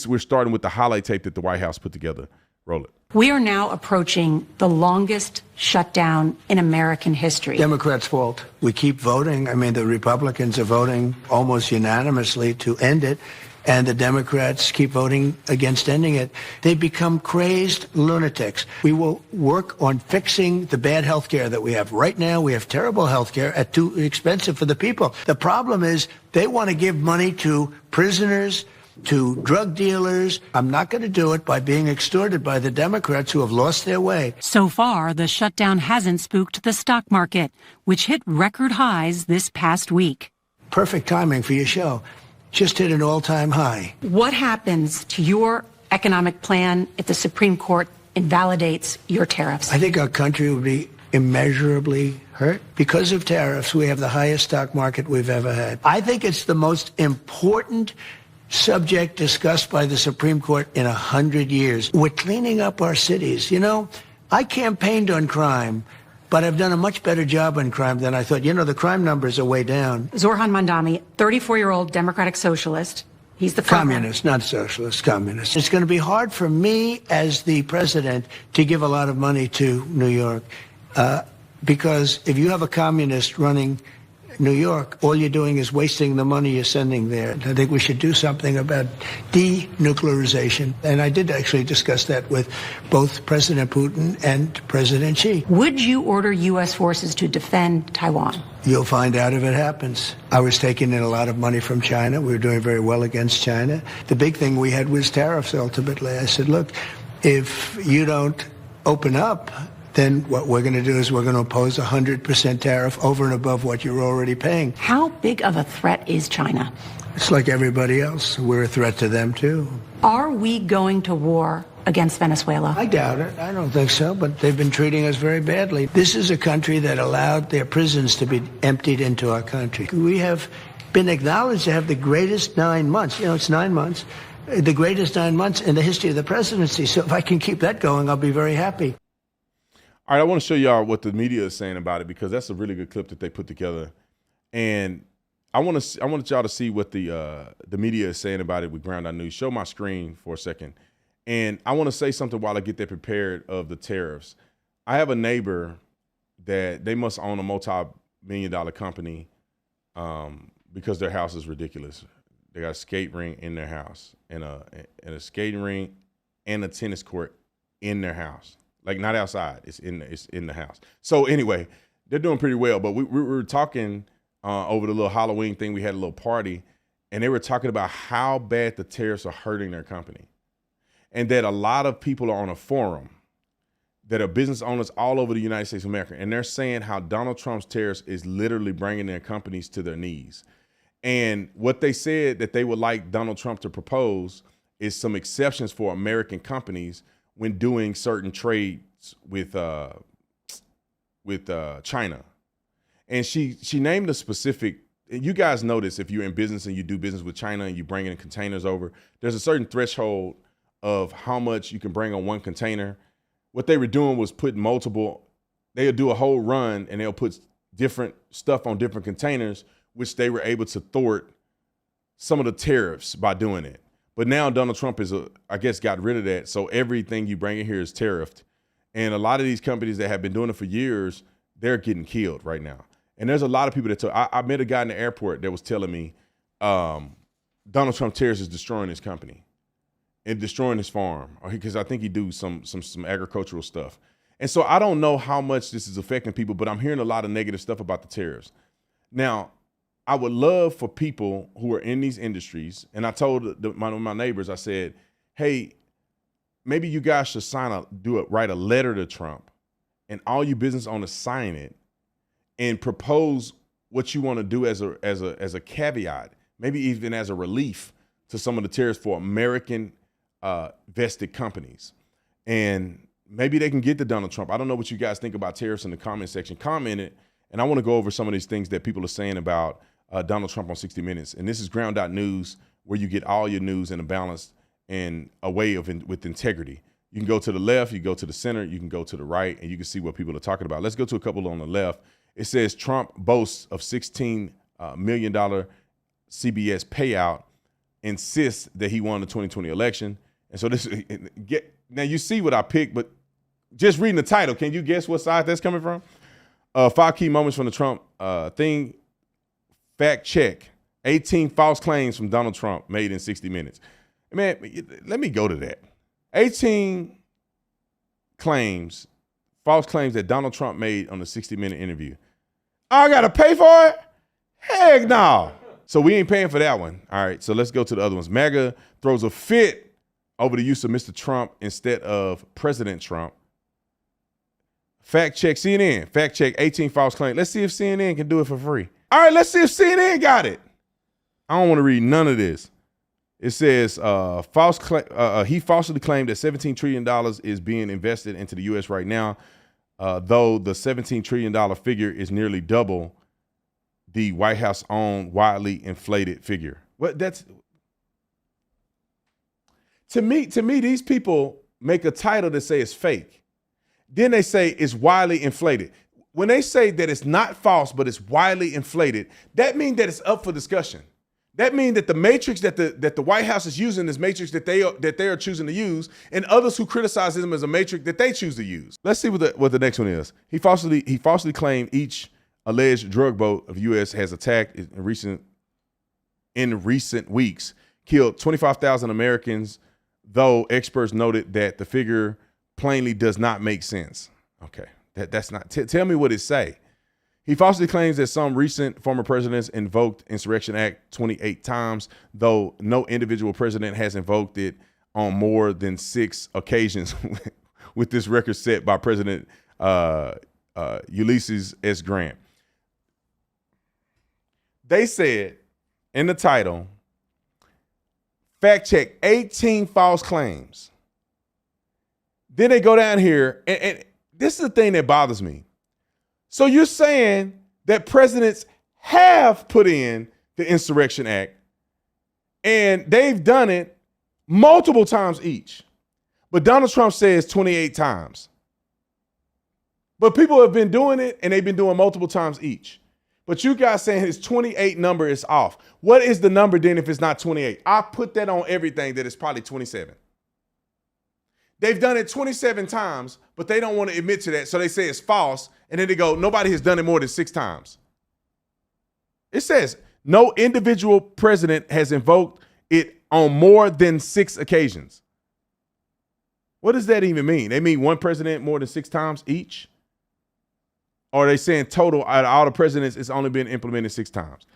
we're starting with the highlight tape that the White House put together. Roll it. We are now approaching the longest shutdown in American history. Democrats' fault. We keep voting. I mean, the Republicans are voting almost unanimously to end it, and the Democrats keep voting against ending it. They become crazed lunatics. We will work on fixing the bad health care that we have. Right now, we have terrible health care at too expensive for the people. The problem is they want to give money to prisoners, to drug dealers. I'm not going to do it by being extorted by the Democrats who have lost their way. So far, the shutdown hasn't spooked the stock market, which hit record highs this past week. Perfect timing for your show. Just hit an all-time high. What happens to your economic plan if the Supreme Court invalidates your tariffs? I think our country would be immeasurably hurt. Because of tariffs, we have the highest stock market we've ever had. I think it's the most important subject discussed by the Supreme Court in 100 years. We're cleaning up our cities. You know, I campaigned on crime, but I've done a much better job on crime than I thought. You know, the crime numbers are way down. Zorhan Mandami, 34-year-old Democratic socialist. He's the communist, not socialist, communist. It's going to be hard for me as the president to give a lot of money to New York because if you have a communist running New York, all you're doing is wasting the money you're sending there. I think we should do something about denuclearization. And I did actually discuss that with both President Putin and President Xi. Would you order U.S. forces to defend Taiwan? You'll find out if it happens. I was taking in a lot of money from China. We were doing very well against China. The big thing we had was tariffs, ultimately. I said, look, if you don't open up, then what we're going to do is we're going to impose 100% tariff over and above what you're already paying. How big of a threat is China? It's like everybody else. We're a threat to them, too. Are we going to war against Venezuela? I doubt it. I don't think so, but they've been treating us very badly. This is a country that allowed their prisons to be emptied into our country. We have been acknowledged to have the greatest 9 months. You know, it's 9 months. The greatest 9 months in the history of the presidency. So if I can keep that going, I'll be very happy. All right, I want to show y'all what the media is saying about it because that's a really good clip that they put together, and I want y'all to see what the media is saying about it with Ground Out News. Show my screen for a second, and I want to say something while I get that prepared of the tariffs. I have a neighbor that they must own a multi-million-dollar company because their house is ridiculous. They got a skate ring in their house and a skating ring and a tennis court in their house. Like not outside, it's in the house. So anyway, they're doing pretty well. But we were talking over the little Halloween thing. We had a little party, and they were talking about how bad the tariffs are hurting their company, and that a lot of people are on a forum that are business owners all over the United States of America, and they're saying how Donald Trump's tariffs is literally bringing their companies to their knees. And what they said that they would like Donald Trump to propose is some exceptions for American companies when doing certain trades with China. And she named a specific, and you guys know this if you're in business and you do business with China and you bring in containers over, there's a certain threshold of how much you can bring on one container. What they were doing was putting they'll do a whole run and they'll put different stuff on different containers, which they were able to thwart some of the tariffs by doing it. But now Donald Trump I guess, got rid of that. So everything you bring in here is tariffed. And a lot of these companies that have been doing it for years, they're getting killed right now. And there's a lot of people that I met a guy in the airport that was telling me Donald Trump tariffs is destroying his company and destroying his farm, because I think he do some agricultural stuff. And so I don't know how much this is affecting people, but I'm hearing a lot of negative stuff about the tariffs. Now, I would love for people who are in these industries, and I told my neighbors, I said, hey, maybe you guys should write a letter to Trump, and all you business owners sign it and propose what you want to do as a caveat, maybe even as a relief to some of the tariffs for American vested companies. And maybe they can get to Donald Trump. I don't know what you guys think about tariffs in the comment section. Comment it, and I want to go over some of these things that people are saying about Donald Trump on 60 Minutes. And this is Ground.News, where you get all your news in a balanced and a way with integrity. You can go to the left, you go to the center, you can go to the right, and you can see what people are talking about. Let's go to a couple on the left. It says Trump boasts of $16 million CBS payout, insists that he won the 2020 election. And so now you see what I picked, but just reading the title, can you guess what side that's coming from? 5 key moments from the Trump thing. Fact check. 18 false claims from Donald Trump made in 60 minutes. Man, let me go to that. 18 false claims that Donald Trump made on the 60-minute interview. I got to pay for it? Heck no. So we ain't paying for that one. All right, so let's go to the other ones. MAGA throws a fit over the use of Mr. Trump instead of President Trump. Fact check CNN. Fact check 18 false claims. Let's see if CNN can do it for free. All right, let's see if CNN got it. I don't want to read none of this. It says he falsely claimed that $17 trillion is being invested into the U.S. right now, though the $17 trillion figure is nearly double the White House own widely inflated figure. To me, these people make a title that say it's fake. Then they say it's widely inflated. When they say that it's not false, but it's widely inflated, that means that it's up for discussion. That means that the matrix that the White House is using is matrix that they are choosing to use, and others who criticize them as a matrix that they choose to use. Let's see what the next one is. He falsely claimed each alleged drug boat of the U.S. has attacked in recent weeks, killed 25,000 Americans, though experts noted that the figure plainly does not make sense. Okay, that's not. Tell me what it say. He falsely claims that some recent former presidents invoked Insurrection Act 28 times, though no individual president has invoked it on more than 6 occasions, with this record set by President Ulysses S. Grant. They said in the title, fact check 18 false claims. Then they go down here, and this is the thing that bothers me. So you're saying that presidents have put in the Insurrection Act, and they've done it multiple times each. But Donald Trump says 28 times. But people have been doing it, and they've been doing multiple times each. But you guys saying his 28 number is off. What is the number then if it's not 28? I put that on everything that it's probably 27. They've done it 27 times, but they don't want to admit to that, so they say it's false, and then they go, nobody has done it more than 6 times. It says, no individual president has invoked it on more than 6 occasions. What does that even mean? They mean one president more than 6 times each? Or are they saying total, out of all the presidents, it's only been implemented 6 times?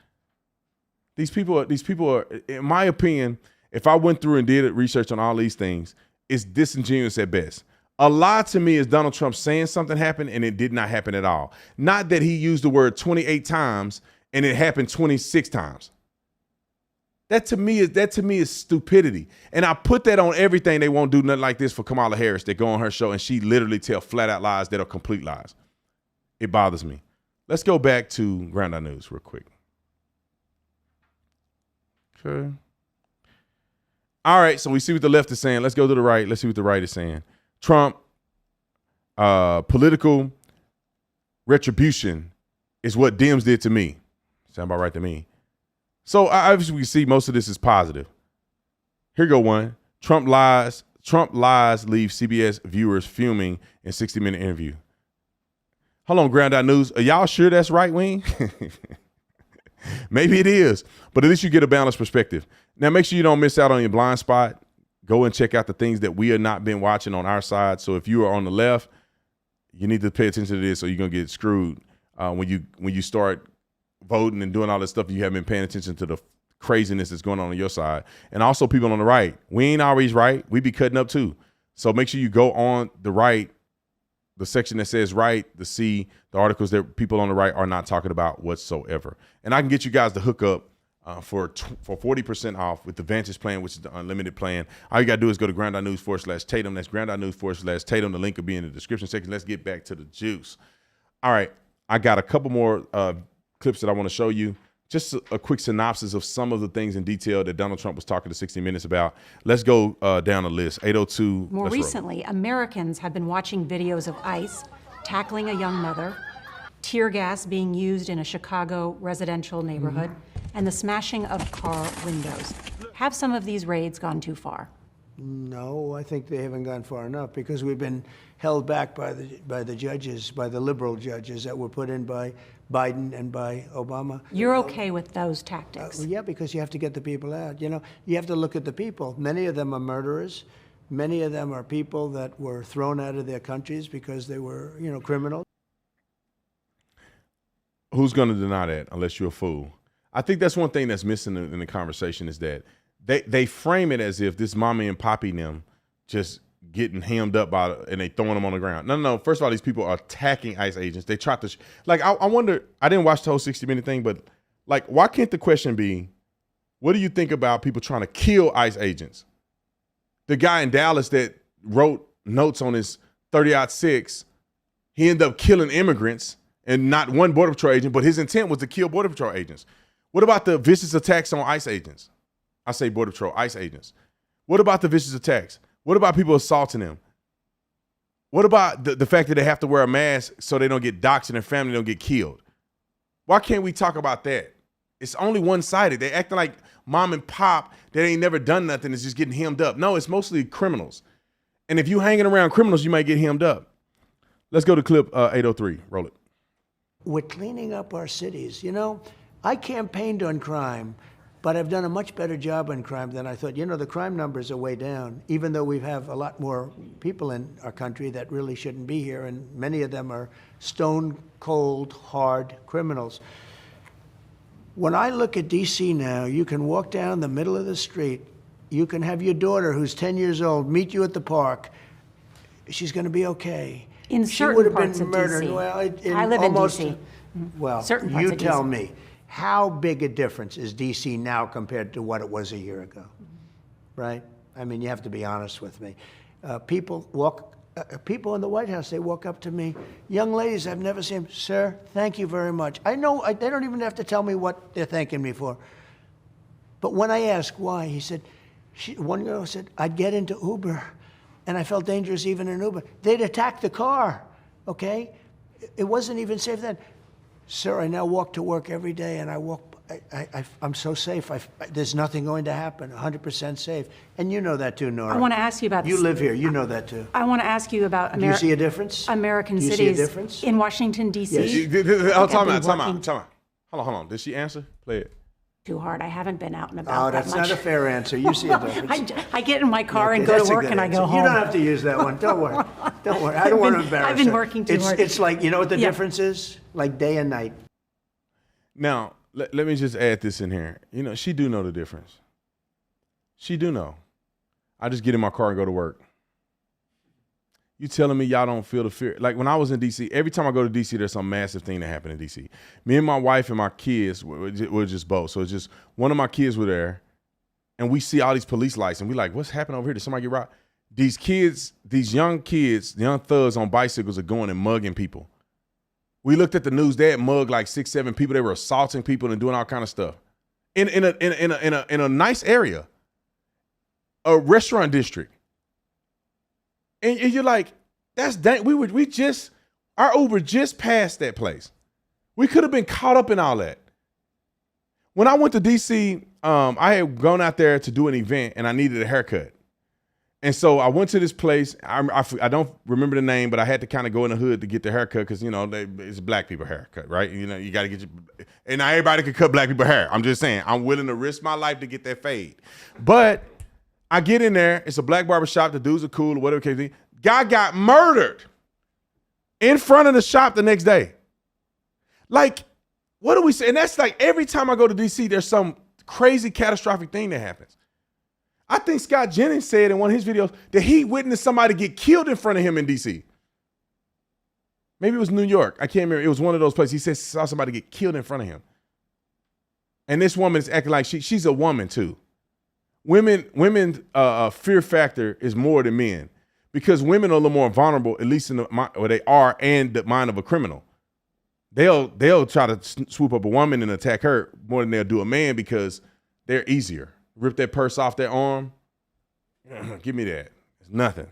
These people are, in my opinion, if I went through and did research on all these things, it's disingenuous at best. A lie to me is Donald Trump saying something happened and it did not happen at all. Not that he used the word 28 times and it happened 26 times. That to me is stupidity. And I put that on everything. They won't do nothing like this for Kamala Harris. They go on her show and she literally tell flat out lies that are complete lies. It bothers me. Let's go back to Ground Out News real quick. Okay. All right, so we see what the left is saying. Let's go to the right. Let's see what the right is saying. Trump, political retribution is what Dems did to me. Sound about right to me. So obviously we see most of this is positive. Here go one. Trump lies leave CBS viewers fuming in 60-minute interview. Hold on, Ground Out News. Are y'all sure that's right wing? Maybe it is, but at least you get a balanced perspective. Now make sure you don't miss out on your blind spot. Go and check out the things that we have not been watching on our side. So if you are on the left, you need to pay attention to this or you're going to get screwed when you start voting and doing all this stuff. You haven't been paying attention to the craziness that's going on your side. And also people on the right. We ain't always right. We be cutting up too. So make sure you go on the right, the section that says right, to see the articles that people on the right are not talking about whatsoever. And I can get you guys the hookup for 40% off with the Vantage plan, which is the unlimited plan. All you got to do is go to ground.news/Tatum. That's ground.news/Tatum. The link will be in the description section. Let's get back to the juice. All right. I got a couple more clips that I want to show you. Just a quick synopsis of some of the things in detail that Donald Trump was talking to 60 Minutes about. Let's go down the list. 802. More recently, Americans have been watching videos of ICE tackling a young mother, tear gas being used in a Chicago residential neighborhood, and the smashing of car windows. Have some of these raids gone too far? No, I think they haven't gone far enough because we've been held back by the judges, by the liberal judges that were put in by Biden and by Obama. You're okay with those tactics? Yeah, because you have to get the people out. You know, you have to look at the people. Many of them are murderers. Many of them are people that were thrown out of their countries because they were, criminals. Who's going to deny that unless you're a fool? I think that's one thing that's missing in the conversation is that they frame it as if this mommy and poppy and them just getting hemmed up by and they throwing them on the ground. No. First of all, these people are attacking ICE agents. They tried to I wonder. I didn't watch the whole 60-minute thing, but why can't the question be, what do you think about people trying to kill ICE agents? The guy in Dallas that wrote notes on his 30-06, he ended up killing immigrants and not one Border Patrol agent, but his intent was to kill Border Patrol agents. What about the vicious attacks on ICE agents? I say Border Patrol, ICE agents. What about the vicious attacks? What about people assaulting them? What about the fact that they have to wear a mask so they don't get doxxed and their family don't get killed? Why can't we talk about that? It's only one-sided. They acting like mom and pop that ain't never done nothing is just getting hemmed up. No, it's mostly criminals. And if you hanging around criminals, you might get hemmed up. Let's go to clip 803. Roll it. We're cleaning up our cities. I campaigned on crime, but I've done a much better job on crime than I thought. The crime numbers are way down, even though we have a lot more people in our country that really shouldn't be here, and many of them are stone cold, hard criminals. When I look at D.C. now, you can walk down the middle of the street. You can have your daughter, who's 10 years old, meet you at the park. She's going to be okay. In she certain would have parts been of murdered. D.C. Well, I live almost, in D.C. Well, Certain parts you of tell DC. me, how big a difference is D.C. now compared to what it was a year ago, right? I mean, you have to be honest with me. People in the White House, they walk up to me, young ladies I've never seen, sir, thank you very much. I know they don't even have to tell me what they're thanking me for. But when I ask why, he said, one girl said, I'd get into Uber, and I felt dangerous even in Uber. They'd attack the car, okay? It wasn't even safe then. Sir, I now walk to work every day, and I'm so safe. There's nothing going to happen, 100% safe. And you know that too, Nora. I want to ask you about You live here, you know that too. I want to ask you about Do you see a difference? American Do you cities see a difference? in Washington, D.C. Yes. Time out. Hold on. Did she answer? Play it. Too hard. I haven't been out and about Oh, that's not a fair answer. You see a difference. I get in my car and Okay, go that's to a work good and I go answer. home. You don't have to use that one. Don't worry. Don't worry. I don't want to embarrass I've been her. working too hard. It's like, you know what the Yeah. difference is? Like day and night. Now, let me just add this in here. She do know the difference. She do know. I just get in my car and go to work. You telling me y'all don't feel the fear? Like when I was in D.C., every time I go to D.C., there's some massive thing that happened in D.C. Me and my wife and my kids were just both. So it's just one of my kids were there. and we see all these police lights, and we like, what's happening over here? Did somebody get robbed? These kids, these young thugs on bicycles are going and mugging people. We looked at the news. They had mugged like 6, 7 people. They were assaulting people and doing all kind of stuff in a nice area, a restaurant district. And you're like, that's dang. Our Uber just passed that place. We could have been caught up in all that. When I went to DC, I had gone out there to do an event and I needed a haircut. And so I went to this place. I don't remember the name, but I had to kind of go in the hood to get the haircut because, it's black people haircut, right? You got to get and not everybody can cut black people hair. I'm just saying, I'm willing to risk my life to get that fade. But I get in there. It's a black barbershop. The dudes are cool or whatever the case may be. Guy got murdered in front of the shop the next day. Like, what do we say? And that's like every time I go to DC, there's some crazy catastrophic thing that happens. I think Scott Jennings said in one of his videos that he witnessed somebody get killed in front of him in DC. Maybe it was New York. I can't remember. It was one of those places. He said saw somebody get killed in front of him. And this woman is acting like she's a woman too. Women fear factor is more than men because women are a little more vulnerable, at least in the mind, or they are, and the mind of a criminal. They'll try to swoop up a woman and attack her more than they'll do a man because they're easier. Rip that purse off their arm. Give me that. It's nothing.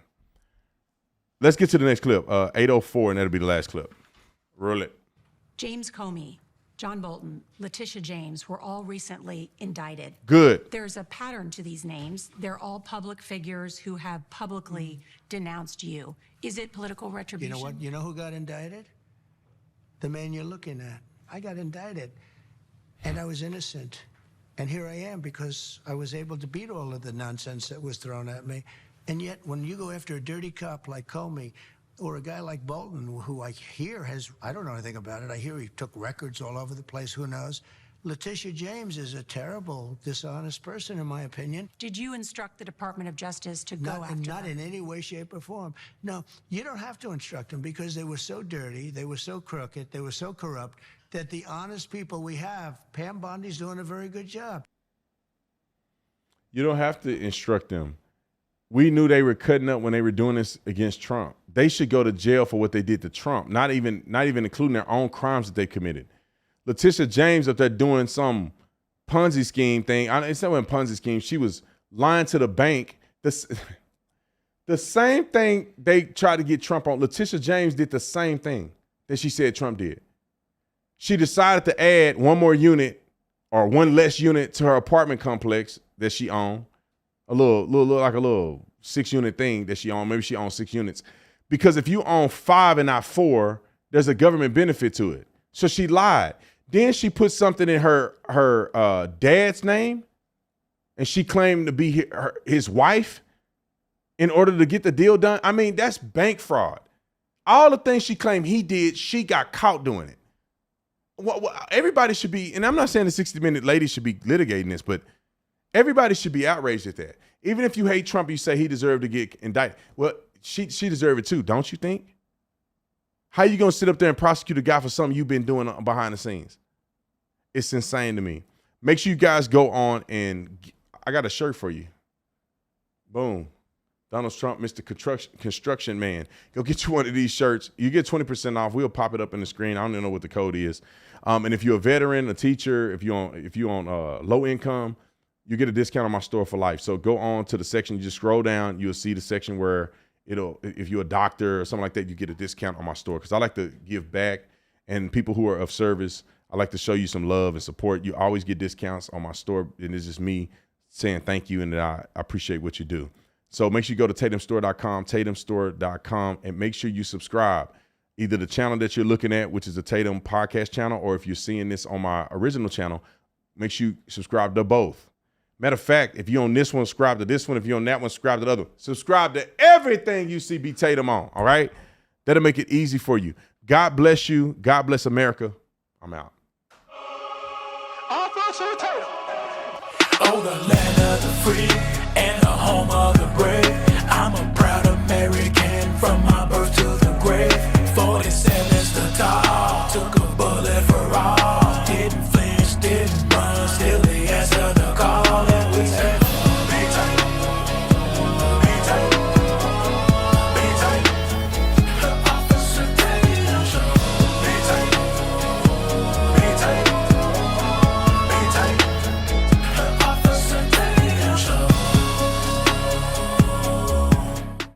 Let's get to the next clip. 8:04, and that'll be the last clip. Roll it. James Comey, John Bolton, Letitia James were all recently indicted. Good. There's a pattern to these names. They're all public figures who have publicly denounced you. Is it political retribution? You know what? You know who got indicted? The man you're looking at. I got indicted, and I was innocent. And here I am because I was able to beat all of the nonsense that was thrown at me. And yet, when you go after a dirty cop like Comey or a guy like Bolton, who I hear I don't know anything about it. I hear he took records all over the place. Who knows? Letitia James is a terrible, dishonest person, in my opinion. Did you instruct the Department of Justice to go after Not them? in any way, shape, or form. No, you don't have to instruct them because they were so dirty, they were so crooked, they were so corrupt that the honest people we have, Pam Bondi's doing a very good job. You don't have to instruct them. We knew they were cutting up when they were doing this against Trump. They should go to jail for what they did to Trump, not even including their own crimes that they committed. Letitia James up there doing some Ponzi scheme thing. It's not a Ponzi scheme. She was lying to the bank. The same thing they tried to get Trump on. Letitia James did the same thing that she said Trump did. She decided to add one more unit or one less unit to her apartment complex that she owned. A little 6-unit thing that she owned. Maybe she owned 6 units. Because if you own 5 and not 4, there's a government benefit to it. So she lied. Then she put something in her dad's name, and she claimed to be his wife in order to get the deal done. I mean, that's bank fraud. All the things she claimed he did, she got caught doing it. Everybody should be, and I'm not saying the 60-minute lady should be litigating this, but everybody should be outraged at that. Even if you hate Trump, you say he deserved to get indicted. Well, she deserved it too, don't you think? How you gonna sit up there and prosecute a guy for something you've been doing behind the scenes? It's insane to me. Make sure you guys go on and I got a shirt for you. Boom. Donald Trump, Mr. Construction Man. Go get you one of these shirts. You get 20% off. We'll pop it up in the screen. I don't even know what the code is. And if you're a veteran, a teacher, if you're on low income, you get a discount on my store for life. So go on to the section. You just scroll down. You'll see the section where if you're a doctor or something like that, you get a discount on my store because I like to give back. And people who are of service, I like to show you some love and support. You always get discounts on my store. And it's just me saying thank you and that I appreciate what you do. So make sure you go to tatumstore.com, and make sure you subscribe. Either the channel that you're looking at, which is the Tatum podcast channel, or if you're seeing this on my original channel, make sure you subscribe to both. Matter of fact, if you're on this one, subscribe to this one. If you're on that one, subscribe to the other one. Subscribe to everything you see B. Tatum on, all right? That'll make it easy for you. God bless you. God bless America. I'm out. Oh, the land of the free and the home of the brave. I'm a proud American from my